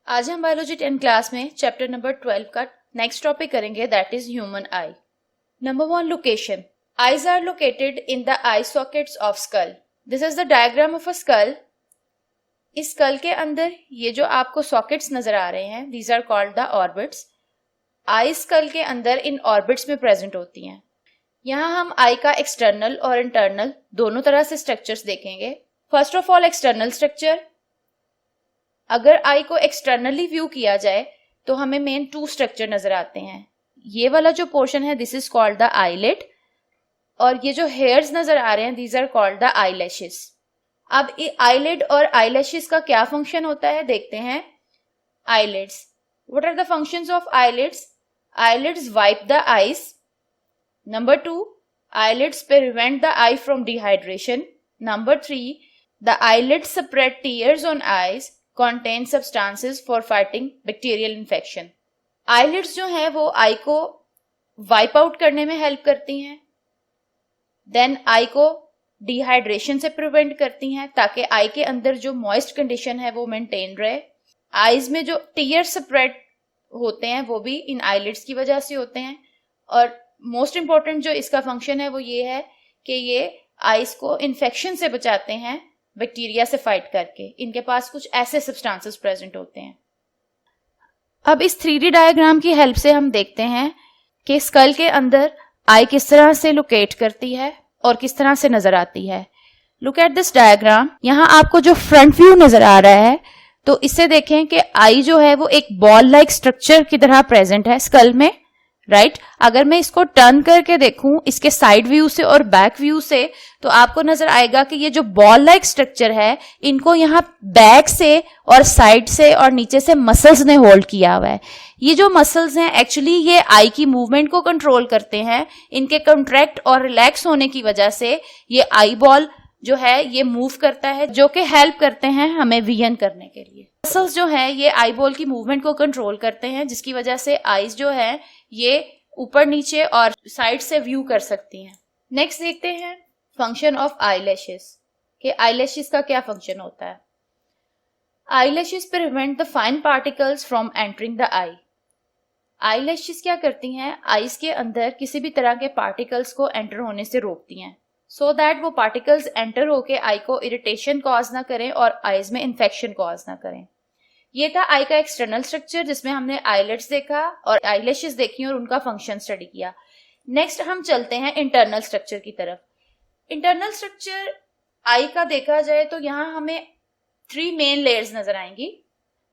आज हम biology 10 class में चैप्टर नंबर 12 का नेक्स्ट टॉपिक करेंगे, that is human eye. Number 1, location. Eyes are located in the eye sockets of skull. This is the diagram of a skull. इस skull के अंदर ये जो आपको सॉकेट्स नजर आ रहे हैं, these are called the orbits. Eye skull के अंदर इन ऑर्बिट्स में प्रेजेंट होती हैं। यहाँ हम आई का एक्सटर्नल और इंटरनल दोनों तरह से स्ट्रक्चर्स देखेंगे। First of all, external structure. अगर आई को एक्सटर्नली व्यू किया जाए तो हमें मेन 2 स्ट्रक्चर नजर आते हैं। ये वाला जो पोर्शन है, this is called the eyelid, और ये जो हेयर्स नजर आ रहे हैं, these are called the eyelashes. अब आईलिड और आईलैशेस का क्या फंक्शन होता है देखते हैं। Eyelids, what are the functions of eyelids? Eyelids wipe the eyes. Number 2, eyelids prevent the eye from dehydration. Number 3, the eyelids separate tears on eyes contain substances for fighting bacterial infection। Eyelids जो है वो आई को wipe out करने में help करती हैं, then I को dehydration से प्रिवेंट करती हैं ताकि आई के अंदर जो मॉइस्ट कंडीशन है वो मेंटेन रहे। आईज में जो टीयर सेपरेट होते हैं वो भी इन आईलिड्स की वजह से होते हैं, और मोस्ट इंपॉर्टेंट जो इसका फंक्शन है वो ये है कि ये आईज को इन्फेक्शन से बचाते हैं बैक्टीरिया से फाइट करके। इनके पास कुछ ऐसे सब्सटेंसेस प्रेजेंट होते हैं। अब इस 3D डायग्राम की हेल्प से हम देखते हैं कि स्कल के अंदर आई किस तरह से लोकेट करती है और किस तरह से नजर आती है। Look at this diagram. यहाँ आपको जो फ्रंट व्यू नजर आ रहा है, तो इससे देखें कि आई जो है वो एक बॉल लाइक स्ट्रक्चर की तरह प्रेजेंट है स्कल में, राइट। अगर मैं इसको टर्न करके देखूं इसके साइड व्यू से और बैक व्यू से, तो आपको नजर आएगा कि ये जो बॉल लाइक स्ट्रक्चर है, इनको यहाँ बैक से और साइड से और नीचे से मसल्स ने होल्ड किया हुआ है। ये जो मसल्स हैं एक्चुअली ये आई की मूवमेंट को कंट्रोल करते हैं। इनके कंट्रैक्ट और रिलैक्स होने की वजह से ये आई बॉल जो है ये मूव करता है, जो कि हेल्प करते हैं हमें विजन करने के लिए। मसल्स जो है ये आई बॉल की मूवमेंट को कंट्रोल करते हैं, जिसकी वजह से आईज जो है ये ऊपर नीचे और साइड से व्यू कर सकती हैं। नेक्स्ट देखते हैं फंक्शन ऑफ आईलैशेस, कि आईलैशेस का क्या फंक्शन होता है। Eyelashes prevent the fine particles from entering the I. Eyelashes क्या करती हैं? आईज के अंदर किसी भी तरह के पार्टिकल्स को एंटर होने से रोकती हैं, सो दैट वो पार्टिकल्स एंटर होके आई को इरिटेशन कॉज ना करें और आईज में इंफेक्शन कॉज ना करें। ये था आई का एक्सटर्नल स्ट्रक्चर, जिसमें हमने आईलिड्स देखा और आईलैशेस देखी और उनका फंक्शन स्टडी किया। नेक्स्ट हम चलते हैं इंटरनल स्ट्रक्चर की तरफ। इंटरनल स्ट्रक्चर आई का देखा जाए तो यहाँ हमें 3 मेन लेयर्स नजर आएंगी।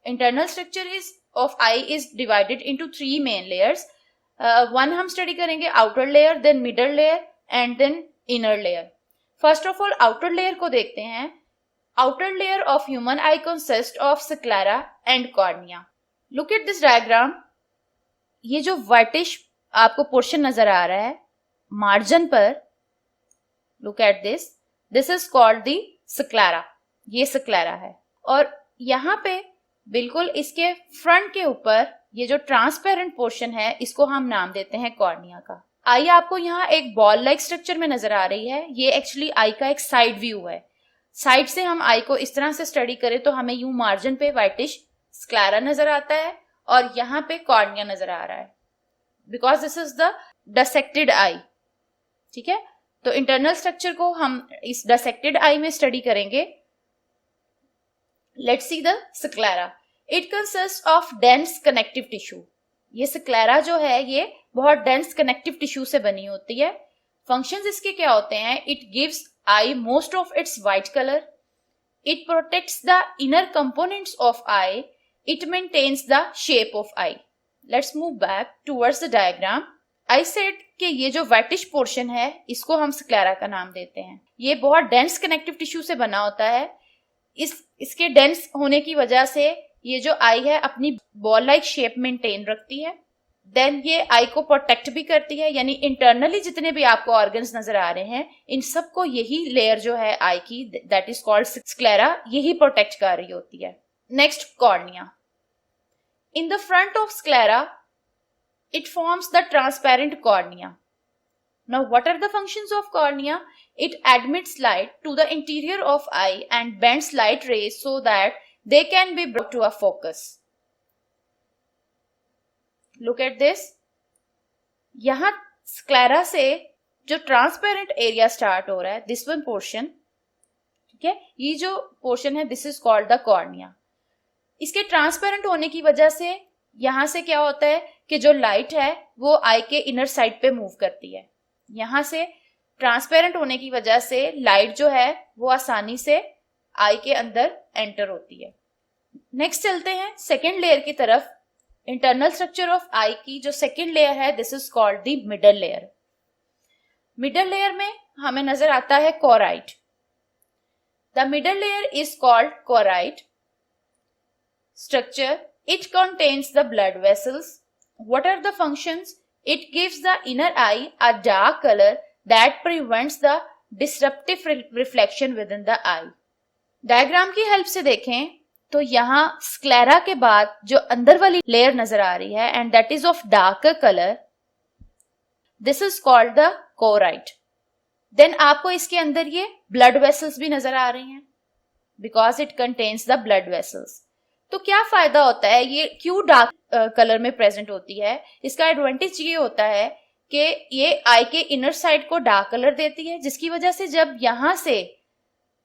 Internal structure of eye is divided into 3 main layers. 1 हम स्टडी करेंगे outer layer, then middle layer and then inner layer. First of all outer layer को देखते हैं। Outer layer of human eye consists of sclera and cornea. Look at this diagram. ये जो whitish आपको portion नजर आ रहा है मार्जिन पर, look at this. This is called the sclera. ये sclera है, और यहाँ पे बिल्कुल इसके फ्रंट के ऊपर ये जो ट्रांसपेरेंट पोर्शन है इसको हम नाम देते हैं कॉर्निया का। आई आपको यहाँ एक बॉल लाइक स्ट्रक्चर में नजर आ रही है। ये एक्चुअली आई का एक साइड व्यू है। साइड से हम आई को इस तरह से स्टडी करें तो हमें यूं मार्जिन पे व्हाइटिश स्क्लेरा नजर आता है और यहाँ पे कॉर्निया नजर आ रहा है, because this is the dissected eye. ठीक है, तो इंटरनल स्ट्रक्चर को हम इस डिसेक्टेड आई में स्टडी करेंगे। Let's see the sclera. It consist of dense connective tissue. ये स्क्लेरा जो है ये बहुत डेंस कनेक्टिव टिश्यू से बनी होती है। फंक्शंस इसके क्या होते हैं? It gives eye most of its white color. It protects the inner components of eye. It maintains the shape of eye. Let's move back towards the diagram. I said कि ये जो whitish portion है इसको हम sclera का नाम देते हैं। ये बहुत dense connective tissue से बना होता है। इसके dense होने की वजह से ये जो eye है अपनी ball like shape maintain रखती है। देन ये आई को प्रोटेक्ट भी करती है, यानी इंटरनली जितने भी आपको ऑर्गन्स नजर आ रहे हैं इन सबको यही लेयर जो है आई की, दैट इज कॉल्ड स्क्लेरा, यही प्रोटेक्ट कर रही होती है। Next cornea. In the front of sclera it forms the transparent cornea. Now what are the functions of cornea? It admits light to the interior of eye and bends light rays so that they can be brought to a focus. Look at this, यहां sclera से जो transparent area start हो रहा है, this one portion, ठीक है, ये जो पोर्शन है this is called the cornea. इसके ट्रांसपेरेंट होने की वजह से यहां से क्या होता है कि जो लाइट है वो आई के इनर साइड पे मूव करती है। यहां से ट्रांसपेरेंट होने की वजह से लाइट जो है वो आसानी से आई के अंदर एंटर होती है। नेक्स्ट चलते हैं सेकेंड लेयर की तरफ। इंटरनल स्ट्रक्चर ऑफ आई की जो सेकेंड लेयर है this is called the middle layer. Middle layer में हमें नजर आता है choroid. The middle layer is called choroid structure. It contains the blood vessels. What are the functions? It gives the inner eye a dark color that prevents the disruptive reflection within the eye. Diagram की help से देखें तो यहाँ sclera के बाद जो अंदर वाली लेयर नजर आ रही है and that is of darker colour, this is called the choroid. Then आपको इसके अंदर ये ब्लड वेसल्स भी नजर आ रही हैं because it contains the blood vessels. तो क्या फायदा होता है, ये क्यों डार्क कलर में प्रेजेंट होती है? इसका एडवांटेज ये होता है कि ये आई के इनर साइड को डार्क कलर देती है, जिसकी वजह से जब यहां से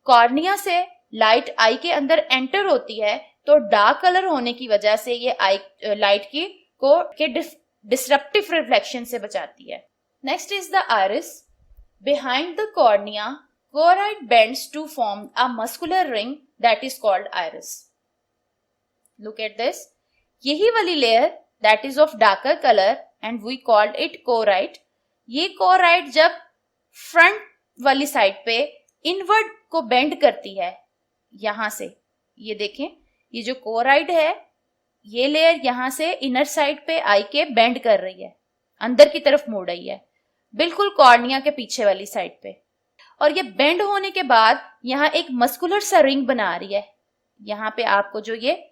कॉर्निया से लाइट आई के अंदर एंटर होती है तो डार्क कलर होने की वजह से ये आई लाइट की को के डिसरप्टिव रिफ्लेक्शन से बचाती है। Next is the iris. Behind the cornea choroid bends to form a muscular ring that is called iris. Look at this. यही वाली layer that is of darker color and we called it choroid. ये choroid जब front वाली side पे inward को bend करती है यहां से, ये देखें ये जो choroid है ये लेयर यहां से इनर साइड पे आई के बेंड कर रही है, अंदर की तरफ मुड़ रही है, बिल्कुल कॉर्निया के पीछे वाली साइड पे। और ये बेंड होने के बाद यहाँ एक मस्कुलर सा रिंग बना रही है। यहाँ पे आपको जो ये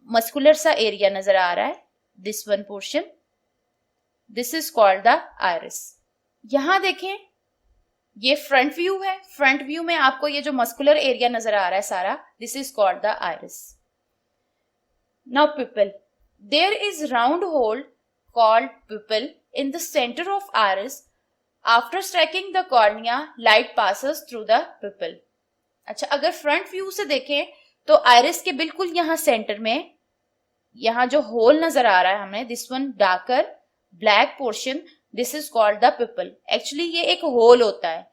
मस्कुलर सा एरिया नजर आ रहा है, this one portion, this is called the iris. यहां देखें ये फ्रंट व्यू है, फ्रंट व्यू में आपको ये जो मस्कुलर एरिया नजर आ रहा है सारा, this is called the iris. Now pupil, there is round hole called pupil in the centre of iris. After striking the cornea light passes through the pupil. अच्छा, अगर फ्रंट व्यू से देखें तो आइरिस के बिल्कुल यहां सेंटर में यहां जो होल नजर आ रहा है हमें, this one darker black portion, this is called the people. Actually ये एक होल होता है,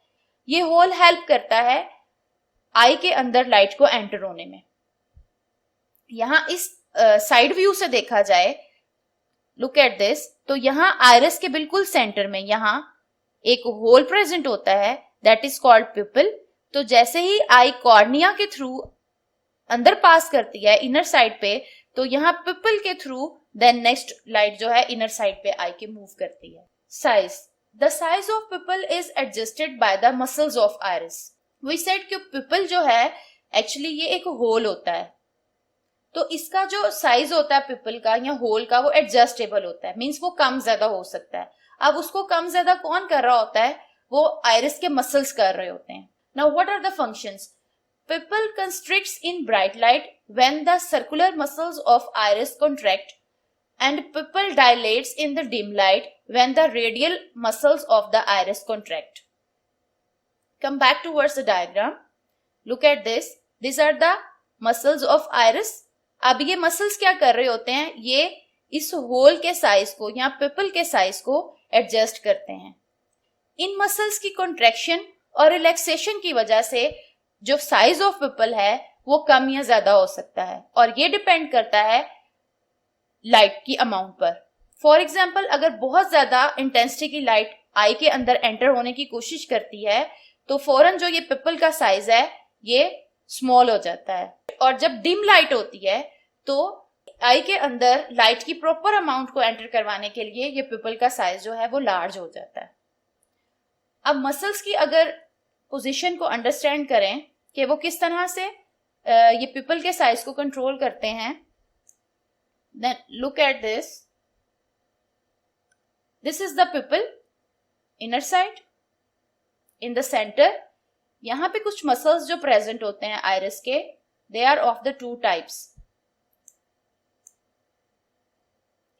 ये होल हेल्प करता है आई के अंदर लाइट को एंटर होने में। यहां इस साइड व्यू से देखा जाए, लुक एट दिस, तो यहां आइरिस के बिल्कुल सेंटर में यहां एक होल प्रेजेंट होता है दैट इज कॉल्ड पिपल। तो जैसे ही आई कॉर्निया के थ्रू अंदर पास करती है इनर साइड पे, तो यहाँ पिपल के थ्रू देन नेक्स्ट लाइट जो है इनर साइड पे आई के मूव करती है। Size, the size of pupil is adjusted by the muscles of iris. We said कि पिपल जो है एक्चुअली ये एक होल होता है, तो इसका जो साइज होता है पिपल का या होल का वो एडजस्टेबल होता है, मीन्स वो कम ज्यादा हो सकता है। अब उसको कम ज्यादा कौन कर रहा होता है? वो आइरिस के मसल्स कर रहे होते हैं। Now what are the functions? Pupil constricts in bright light when the circular muscles of iris contract, and pupil dilates in the dim light when the radial muscles of the iris contract. Come back towards the diagram. Look at this. These are the muscles of iris. अब ये muscles क्या कर रहे होते हैं? ये इस whole के साइज को या पिपल के साइज को एडजस्ट करते हैं। इन मसल्स की कॉन्ट्रैक्शन और रिलैक्सेशन की वजह से जो साइज ऑफ पिपल है वो कम या ज्यादा हो सकता है, और ये डिपेंड करता है लाइट की अमाउंट पर। फॉर एग्जाम्पल, अगर बहुत ज्यादा इंटेंसिटी की लाइट आई के अंदर एंटर होने की कोशिश करती है तो फौरन जो ये पिपल का साइज है ये स्मॉल हो जाता है, और जब डिम लाइट होती है तो आई के अंदर लाइट की प्रॉपर अमाउंट को एंटर करवाने के लिए ये पिपल का साइज जो है वो लार्ज हो जाता है। अब मसल्स की अगर पोजीशन को अंडरस्टैंड करें कि वो किस तरह से ये पिपल के साइज को कंट्रोल करते हैं, then look at this. This is the pupil inner side, in the centre यहां पे कुछ मसल्स जो प्रेजेंट होते हैं आइरिस के, they are of the two types.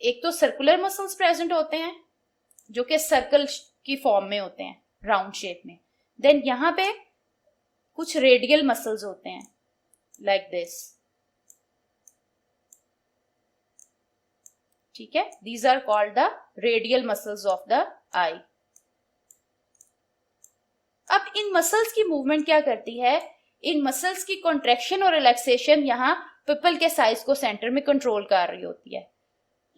एक तो सर्कुलर मसल्स प्रेजेंट होते हैं जो कि सर्कल की फॉर्म में होते हैं, राउंड शेप में। देन यहां पे कुछ रेडियल मसल्स होते हैं लाइक दिस, ठीक है, these are called the radial muscles of the eye. अब इन मसल्स की मूवमेंट क्या करती है, इन मसल्स की कॉन्ट्रैक्शन और रिलैक्सेशन यहाँ पिपल के साइज को सेंटर में कंट्रोल कर रही होती है।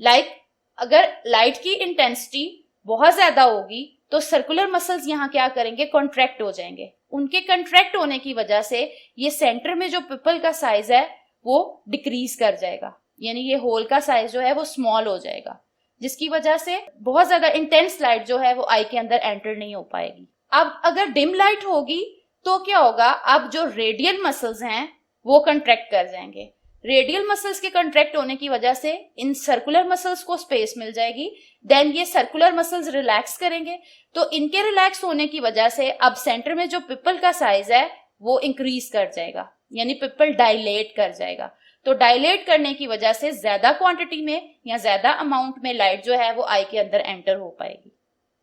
लाइक अगर लाइट की इंटेंसिटी बहुत ज्यादा होगी तो सर्कुलर मसल्स यहाँ क्या करेंगे, कॉन्ट्रैक्ट हो जाएंगे। उनके कॉन्ट्रैक्ट होने की वजह से ये सेंटर में जो पिपल का साइज है वो डिक्रीज कर जाएगा, यानी ये होल का साइज जो है वो स्मॉल हो जाएगा, जिसकी वजह से बहुत ज्यादा इंटेंस लाइट जो है वो आई के अंदर एंटर नहीं हो पाएगी। अब अगर डिम लाइट होगी तो क्या होगा, अब जो रेडियल मसल्स हैं वो कंट्रैक्ट कर जाएंगे। रेडियल मसल्स के कंट्रैक्ट होने की वजह से इन सर्कुलर मसल्स को स्पेस मिल जाएगी। देन ये सर्कुलर मसल्स रिलैक्स करेंगे, तो इनके रिलैक्स होने की वजह से अब सेंटर में जो पिपल का साइज है वो इंक्रीज कर जाएगा, यानी पिपल डायलेट कर जाएगा। तो डायलेट करने की वजह से ज्यादा क्वांटिटी में या ज्यादा अमाउंट में लाइट जो है वो आई के अंदर एंटर हो पाएगी,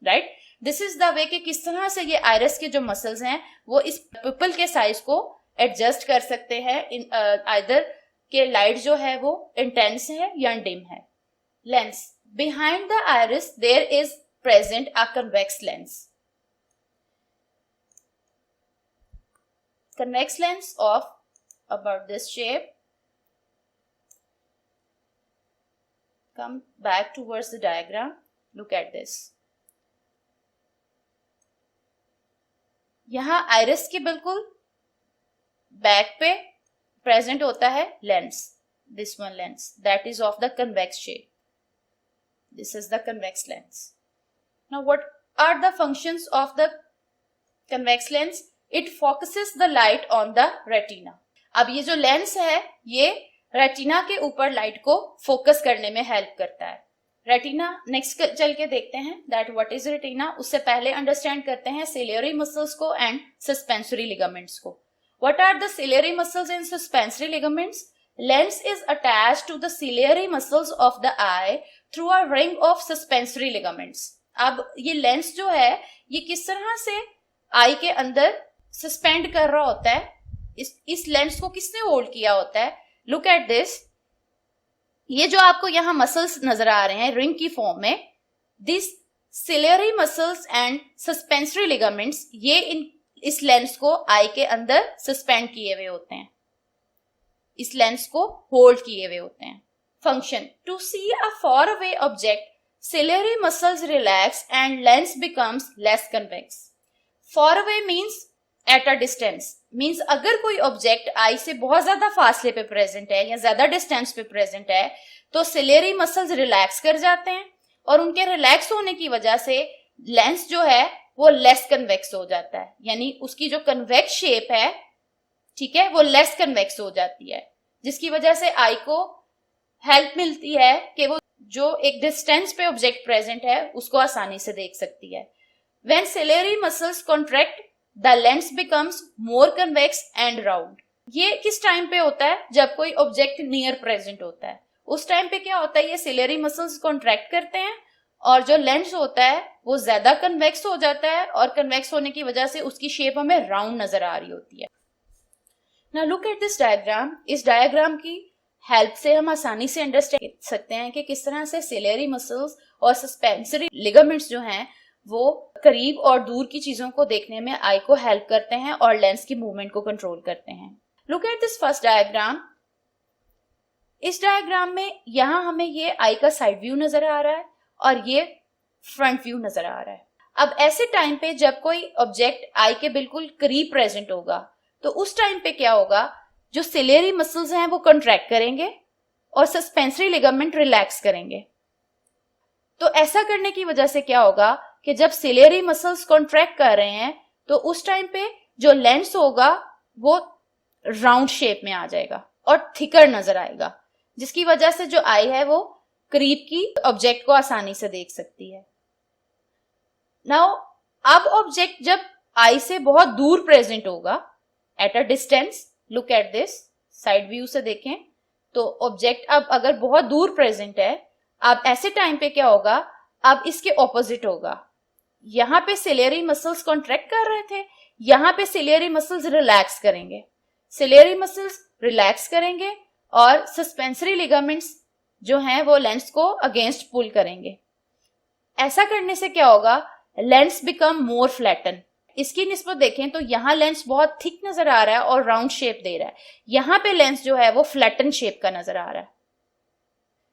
right. This is the way कि किस तरह से ये आइरिस के जो मसल्स हैं वो इस पिपल के साइज को एडजस्ट कर सकते हैं, इन आइदर के लाइट जो है वो इंटेंस है या डिम है। Lens, behind the iris there is present a convex lens. Convex lens of about this shape, come back towards the diagram, look at this। यहां आइरिस के बिल्कुल बैक पे प्रेजेंट होता है lens, this one lens that is of the convex shape, this is the convex lens. Now what are the functions of the convex lens? It focuses the light on the retina. अब ये जो lens है ये retina के ऊपर light को focus करने में हेल्प करता है। रेटिना नेक्स्ट चल के देखते हैं दैट व्हाट इज रेटिना। उससे पहले अंडरस्टैंड करते हैं सिलियरी मसल्स को एंड सस्पेंसरी लिगामेंट्स को। What are the ciliary muscles and suspensory ligaments? Lens is attached to the ciliary muscles of the eye through a ring of suspensory ligaments. अब ये lens जो है ये किस तरह से आई के अंदर सस्पेंड कर रहा होता है, इस लेंस को किसने होल्ड किया होता है? लुक एट दिस, ये जो आपको यहां मसल्स नजर आ रहे हैं रिंग की फॉर्म में, this ciliary muscles and suspensory ligaments, ये इस लेंस को आई के अंदर सस्पेंड किए हुए होते हैं, इस लेंस को होल्ड किए हुए होते हैं। Function, to see a far away object ciliary muscles relax and lens becomes less convex. Far away means at a distance, means अगर कोई ऑब्जेक्ट आई से बहुत ज्यादा फासले पे प्रेजेंट है या ज्यादा डिस्टेंस पे प्रेजेंट है तो सिलियरी मसल्स रिलैक्स कर जाते हैं और उनके रिलैक्स होने की वजह से लेंस जो है वो लेस कन्वेक्स हो जाता है, यानी उसकी जो कन्वेक्स शेप है, ठीक है, वो लेस कन्वेक्स हो जाती है, जिसकी वजह से आई को हेल्प मिलती है कि वो जो एक डिस्टेंस पे ऑब्जेक्ट प्रेजेंट है उसको आसानी से देख सकती है। When ciliary muscles contract the lens becomes more convex and round. ये किस टाइम पे होता है? जब कोई ऑब्जेक्ट नियर प्रेजेंट होता है, उस टाइम पे क्या होता है, ये सिलियरी मसल्स कॉन्ट्रैक्ट करते हैं और जो लेंस होता है वो ज्यादा कन्वेक्स हो जाता है और कन्वेक्स होने की वजह से उसकी शेप हमें राउंड नजर आ रही होती है। Now look at this diagram. इस डायग्राम की हेल्प से हम आसानी से अंडरस्टैंड कर सकते हैं कि किस तरह से सिलियरी मसल्स और सस्पेंसरी लिगामेंट्स जो हैं वो करीब और दूर की चीजों को देखने में आई को हेल्प करते हैं और लेंस की मूवमेंट को कंट्रोल करते हैं। Look at this first diagram. इस डायग्राम में यहां हमें ये आई का साइड व्यू नजर आ रहा है और ये फ्रंट व्यू नजर आ रहा है। अब ऐसे टाइम पे जब कोई ऑब्जेक्ट आई के बिल्कुल करीब प्रेजेंट होगा तो उस टाइम पे क्या होगा, जो सिलियरी मसल्स हैं वो कंट्रैक्ट करेंगे और सस्पेंसरी लिगामेंट रिलैक्स करेंगे। तो ऐसा करने की वजह से क्या होगा कि जब सिलियरी मसल्स कॉन्ट्रैक्ट कर रहे हैं तो उस टाइम पे जो लेंस होगा वो राउंड शेप में आ जाएगा और थिकर नजर आएगा, जिसकी वजह से जो आई है वो करीब की ऑब्जेक्ट को आसानी से देख सकती है। नाउ अब ऑब्जेक्ट जब आई से बहुत दूर प्रेजेंट होगा, eight a distance, look at this, side view से देखें तो ऑब्जेक्ट अब अगर बहुत दूर प्रेजेंट है अब ऐसे टाइम पे क्या होगा, अब इसके ऑपोजिट होगा। यहाँ पे सिलियरी मसल्स कॉन्ट्रैक्ट कर रहे थे, यहाँ पे सिलियरी मसल्स रिलैक्स करेंगे, सिलियरी मसल्स रिलैक्स करेंगे और सस्पेंसरी लिगामेंट्स जो हैं वो लेंस को अगेंस्ट पुल करेंगे। ऐसा करने से क्या होगा, लेंस बिकम मोर फ्लैटन। इसकी निस्बत देखें तो यहाँ लेंस बहुत थिक नजर आ रहा है और राउंड शेप दे रहा है, यहाँ पे लेंस जो है वो फ्लैटन शेप का नजर आ रहा है।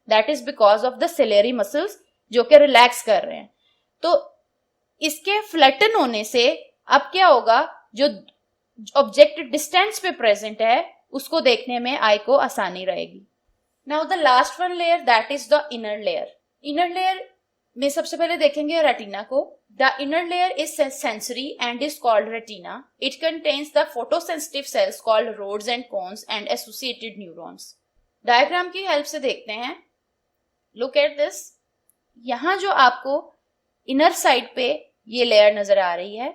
That is because of the ciliary muscles जो कि रिलैक्स कर रहे हैं। तो इसके फ्लैटन होने से अब क्या होगा, जो ऑब्जेक्ट डिस्टेंस पे प्रेजेंट है उसको देखने में आई को आसानी रहेगी। Now the last one layer, that is the inner layer. Inner layer में सबसे पहले देखेंगे रेटिना को। The inner layer is sensory and is called retina. It contains the photosensitive cells called rods and cones and associated neurons. Diagram की help से देखते हैं। Look at this. यहाँ जो आपको इनर साइड पे ये लेयर नजर आ रही है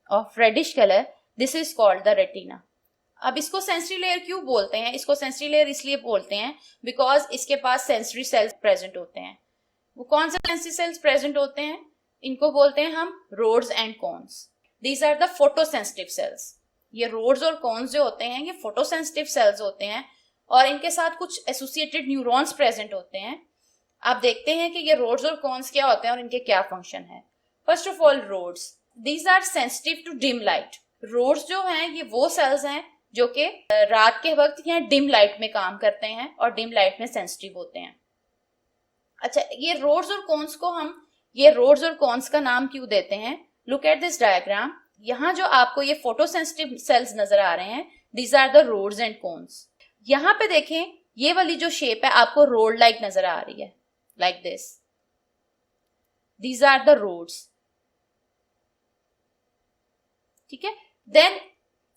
of reddish colour, this is called the retina. अब इसको सेंसरी लेयर क्यों बोलते हैं, इसको सेंसरी लेयर इसलिए बोलते हैं बिकॉज इसके पास सेंसरी सेल्स प्रेजेंट होते हैं। वो कौन से सेंसरी सेल्स प्रेजेंट होते हैं, इनको बोलते हैं हम rods and cones. These are the photosensitive cells. ये रोड्स और कोन्स जो होते हैं ये फोटोसेंसिटिव सेल्स होते हैं और इनके साथ कुछ एसोसिएटेड न्यूरॉन्स प्रेजेंट होते हैं। आप देखते हैं कि ये रोड्स और कोन्स क्या होते हैं और इनके क्या फंक्शन है। First of all rods, these are sensitive to dim light. Rods जो हैं ये वो सेल्स हैं जो कि रात के वक्त या डिम लाइट में काम करते हैं और डिम लाइट में सेंसिटिव होते हैं। अच्छा, ये रोड्स और कोन्स को हम ये रोड्स और कोन्स का नाम क्यों देते हैं, लुक एट दिस डायग्राम। यहाँ जो आपको ये फोटोसेंसिटिव सेल्स नजर आ रहे हैं, these are the rods and cones. यहाँ पे देखें, ये वाली जो शेप है आपको रोड लाइक नजर आ रही है, like this. These are the rods, ठीक है। देन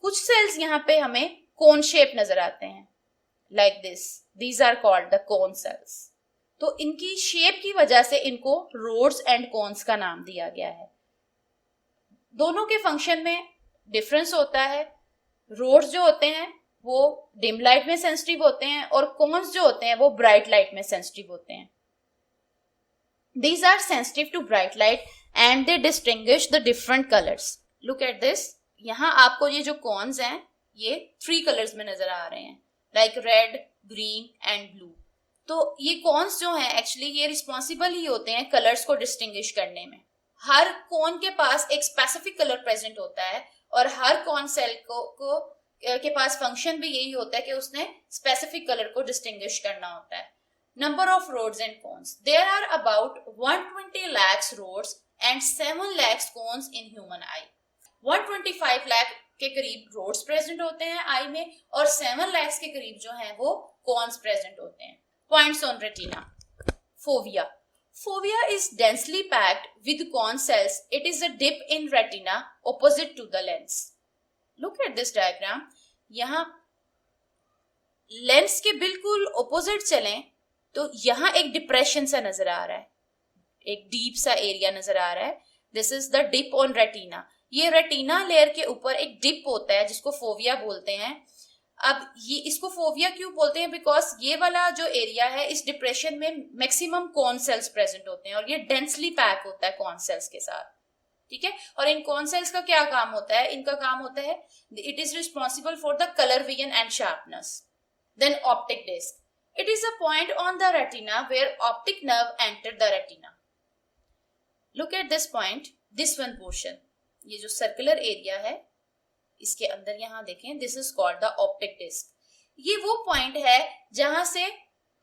कुछ सेल्स यहाँ पे हमें कोन शेप नजर आते हैं, like this. These are called the cone cells. तो इनकी शेप की वजह से इनको रोड्स एंड कोन्स का नाम दिया गया है। दोनों के फंक्शन में डिफरेंस होता है। रोड्स जो होते हैं वो डिम लाइट में सेंसिटिव होते हैं और कोन्स जो होते हैं वो ब्राइट लाइट में सेंसिटिव होते हैं। These are sensitive to bright light and they distinguish the different colors. Look at this. यहाँ आपको ये जो कॉन्स हैं ये 3 कलर्स में नजर आ रहे हैं, like red, green and blue. तो ये कॉन्स जो हैं एक्चुअली ये रिस्पॉन्सिबल ही होते हैं कलर्स को डिस्टिंग्विश करने में। हर कॉन के पास एक स्पेसिफिक कलर प्रेजेंट होता है और हर कॉन सेल को के पास फंक्शन भी यही होता है कि उसने स्पेसिफिक कलर को डिस्टिंग्विश करना होता है। Number of rods and cones. There are about 120 lakhs rods and 7 lakhs cones in human eye. 125 lakh के करीब रोड्स प्रेजेंट होते हैं आई में और 7 lakhs के करीब जो हैं वो कोन्स प्रेजेंट होते हैं। Points on retina. Fovea. Fovea is densely packed with cone cells. It is a dip in retina opposite to the lens. Look at this diagram. यहाँ लेंस के बिल्कुल ऑपोजिट चलें तो यहाँ एक डिप्रेशन सा नजर आ रहा है, एक डीप सा एरिया नजर आ रहा है। This is the dip on retina. ये रेटिना लेयर के ऊपर एक डिप होता है जिसको फोविया बोलते हैं। अब ये इसको फोविया क्यों बोलते हैं, बिकॉज ये वाला जो एरिया है इस डिप्रेशन में मैक्सिमम कॉन सेल्स प्रेजेंट होते हैं और ये डेंसली पैक होता है कॉन सेल्स के साथ, ठीक है। और इन कॉन सेल्स का क्या काम होता है, इनका काम होता है it is responsible for the colour vision and sharpness. Then optic disc. It is a point on the retina where optic nerve enter the retina. Look at this point, this one portion. ये जो circular area है, इसके अंदर यहाँ देखें, this is called the optic disc. ये वो point है जहां से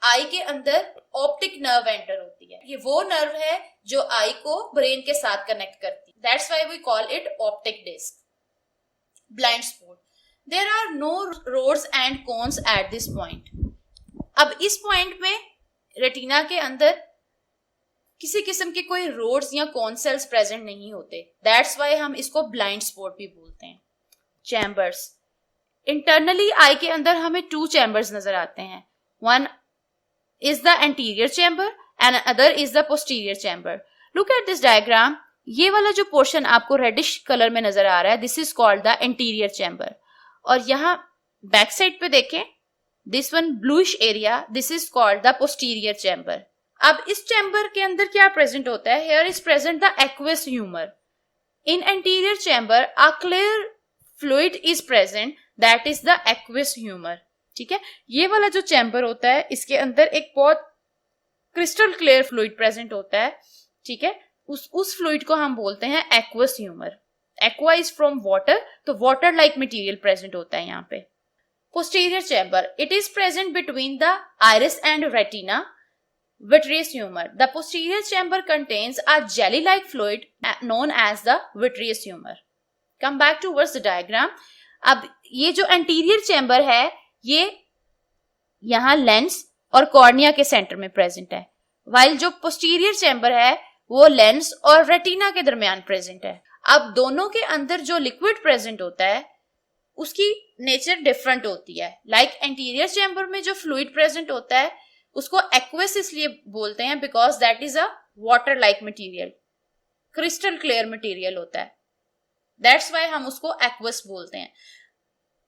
आई के अंदर optic nerve enter होती है। ये वो nerve है जो आई को brain के साथ connect करती है। That's why we call it optic disc. Blind spot. There are no rods and cones at this point. अब इस पॉइंट में रेटिना के अंदर किसी किस्म के कोई रोड्स या कॉन सेल्स प्रेजेंट नहीं होते। दैट्स वाई हम इसको ब्लाइंड स्पॉट भी बोलते हैं। चैम्बर्स. इंटरनली आई के अंदर हमें 2 चैम्बर्स नजर आते हैं। One is the anterior chamber and other is the posterior chamber. Look at this diagram. ये वाला जो पोर्शन आपको रेडिश कलर में नजर आ रहा है, this is called the anterior chamber. और यहाँ बैक साइड पे देखें, this one bluish area, this is called the posterior chamber. अब इस चैम्बर के अंदर क्या प्रेजेंट होता है? Here is present the aqueous humour. In anterior chamber a clear fluid is present, that is the aqueous humour. ठीक है, ये वाला जो चैम्बर होता है इसके अंदर एक बहुत क्रिस्टल क्लियर फ्लूइड प्रेजेंट होता है. ठीक है, उस फ्लूइड को हम बोलते हैं aqueous humour. Aqua is from water, तो वाटर लाइक मटेरियल प्रेजेंट होता है यहाँ पे. Posterior chamber, it is present between the iris and retina. Vitreous humor. The posterior chamber contains a jelly-like fluid known as the vitreous humor. Come back towards the diagram. अब ये जो anterior chamber है ये यहाँ lens और cornea के centre में present है, while जो posterior chamber है वो लेंस और रेटिना के दरमियान प्रेजेंट है. अब दोनों के अंदर जो लिक्विड प्रेजेंट होता है उसकी नेचर डिफरेंट होती है. लाइक एंटीरियर चैम्बर में जो फ्लूइड प्रेजेंट होता है उसको एक्वस इसलिए बोलते हैं because that is a water like material, crystal clear material होता है, दैट्स वाई हम उसको एक्वस बोलते हैं.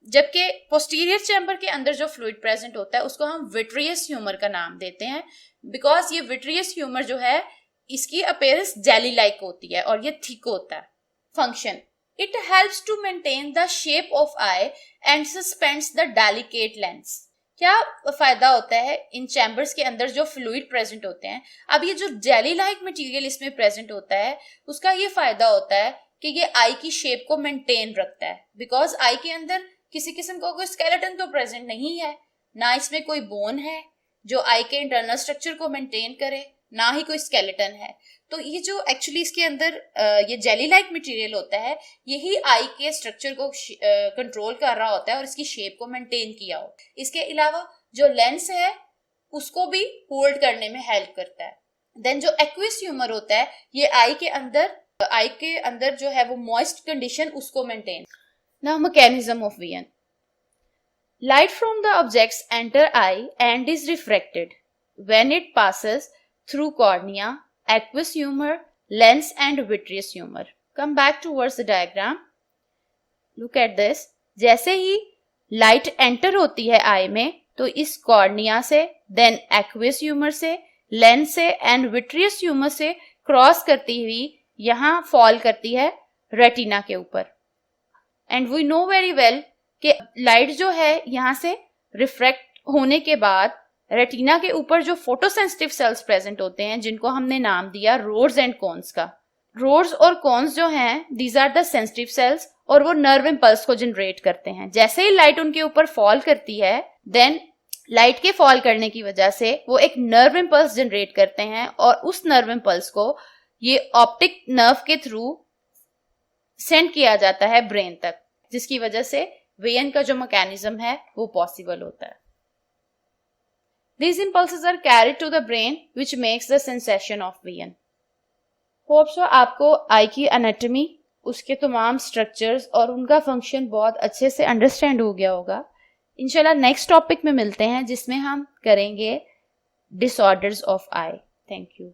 जबकि पोस्टीरियर चैम्बर के अंदर जो फ्लूइड प्रेजेंट होता है उसको हम विट्रियस ह्यूमर का नाम देते हैं बिकॉज ये विट्रियस ह्यूमर जो है इसकी अपीयरेंस जेली लाइक होती है और ये थिक होता है. Function, it helps to maintain the shape of eye and suspends the delicate lens. क्या फायदा होता है इन चैम्बर्स के अंदर जो फ्लूइड प्रेजेंट होते हैं? अब ये जो जेली लाइक मटेरियल इसमें प्रेजेंट होता है उसका ये फायदा होता है कि ये आई की शेप को मेंटेन रखता है बिकॉज आई के अंदर किसी किस्म का कोई स्केलेटन तो प्रेजेंट नहीं है, ना इसमें कोई बोन है जो आई के इंटरनल स्ट्रक्चर को मेंटेन करे, ना ही कोई स्केलेटन है. तो ये जो एक्चुअली इसके अंदर ये जेली लाइक मटेरियल होता है यही आई के स्ट्रक्चर को कंट्रोल कर रहा होता है और इसकी शेप को मेंटेन किया हो. इसके अलावा जो लेंस है उसको भी होल्ड करने में हेल्प करता है. देन जो एक्वस ह्यूमर होता है ये आई के अंदर जो है वो मॉइस्ट कंडीशन उसको maintain. Now mechanism of vision. Light from the objects enter I and is refracted when it passes through cornea, aqueous humor, lens and vitreous humor. Come back towards the diagram. Look at this. जैसे ही light enter होती है आई में तो इस cornea से, then aqueous humour से, lens से and vitreous humour से क्रॉस करती हुई यहाँ फॉल करती है रेटिना के ऊपर. And we know very well कि लाइट जो है यहाँ से रिफ्रैक्ट होने के बाद रेटिना के ऊपर जो फोटोसेंसिटिव सेल्स प्रेजेंट होते हैं जिनको हमने नाम दिया रोड्स एंड कोन्स का. रोड्स और कोन्स जो हैं these are the sensitive cells और वो नर्व इंपल्स को जनरेट करते हैं. जैसे ही लाइट उनके ऊपर फॉल करती है देन लाइट के फॉल करने की वजह से वो एक नर्व इंपल्स जनरेट करते हैं और उस नर्व इंपल्स को ये ऑप्टिक नर्व के थ्रू सेंड किया जाता है ब्रेन तक, जिसकी वजह से विजन का जो मैकेनिज्म है वो पॉसिबल होता है. These impulses are carried to the brain which makes the sensation of vision. Hope so आपको आई की एनाटॉमी, उसके तमाम स्ट्रक्चर्स और उनका फंक्शन बहुत अच्छे से अंडरस्टैंड हो गया होगा. इंशाल्लाह नेक्स्ट टॉपिक में मिलते हैं जिसमें हम करेंगे disorders of I. Thank you.